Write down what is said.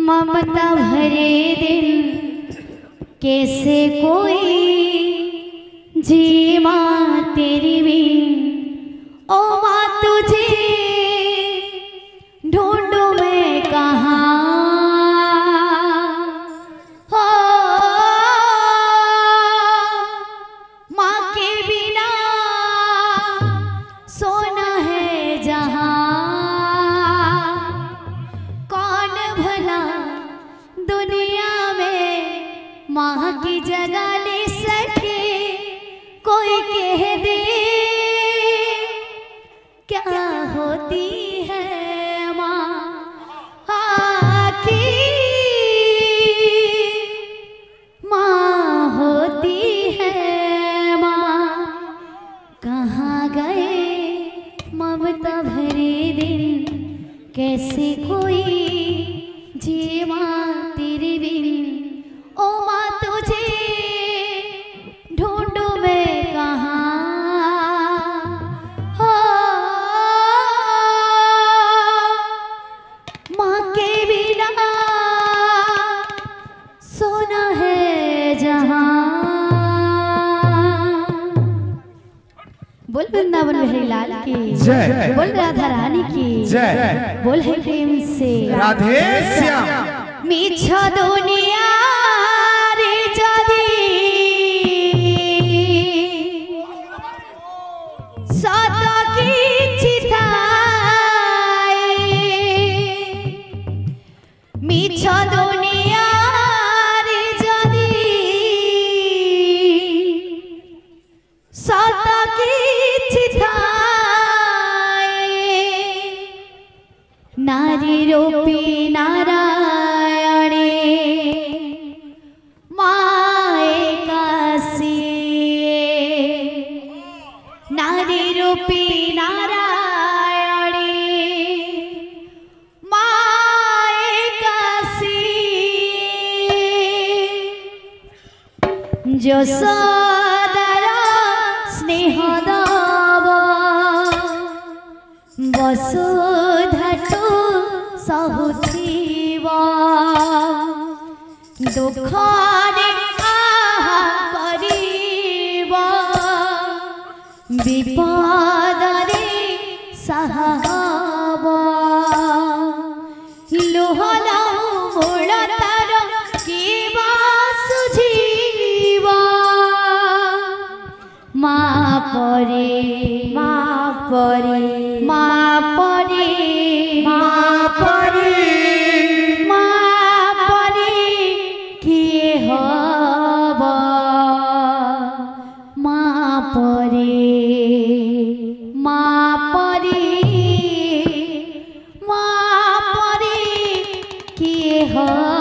ममता भरे दिन कैसे कोई जी माँ तेरी बिन। ओ माँ तुझे ढूंढूं मैं कहाँ, हो माँ के बिना सोना है जहाँ। कौन भला दुनिया में माँ की जगह ले सके, कोई कह दे क्या होती है माँ आखिर। माँ होती है माँ, कहाँ गए ममता भरे दिन कैसे कोई जी माँ तेरे बिन। ओ माँ तुझे ढूंढूं मैं कहाँ, हो माँ के बिना सोना है जहाँ। बोल वृंदावन बिहारी लाल की जय, बोल राधा रानी की जय, बोल है प्रेम से राधे श्याम। मीठा दुनिया रे जादी सदा की चिताए। मीठा दुनिया रे जादी सदा की चिताए। नारी रूपी नारायणे माए कासी। नारी रूपी नारायणे माए कासी। যশোদারা স্নেহ দাব বসুধাটু সহুথিব। দুঃখরে আহা করিব বিপদরে সাহা হব। লুহ লহু মূল তার কিবা সুঝিব। মা পরে মা পরে মা পরে মা পরে মা পরে কিয়ে হব। মা পরে মা পরে মা পরে কিয়ে হব।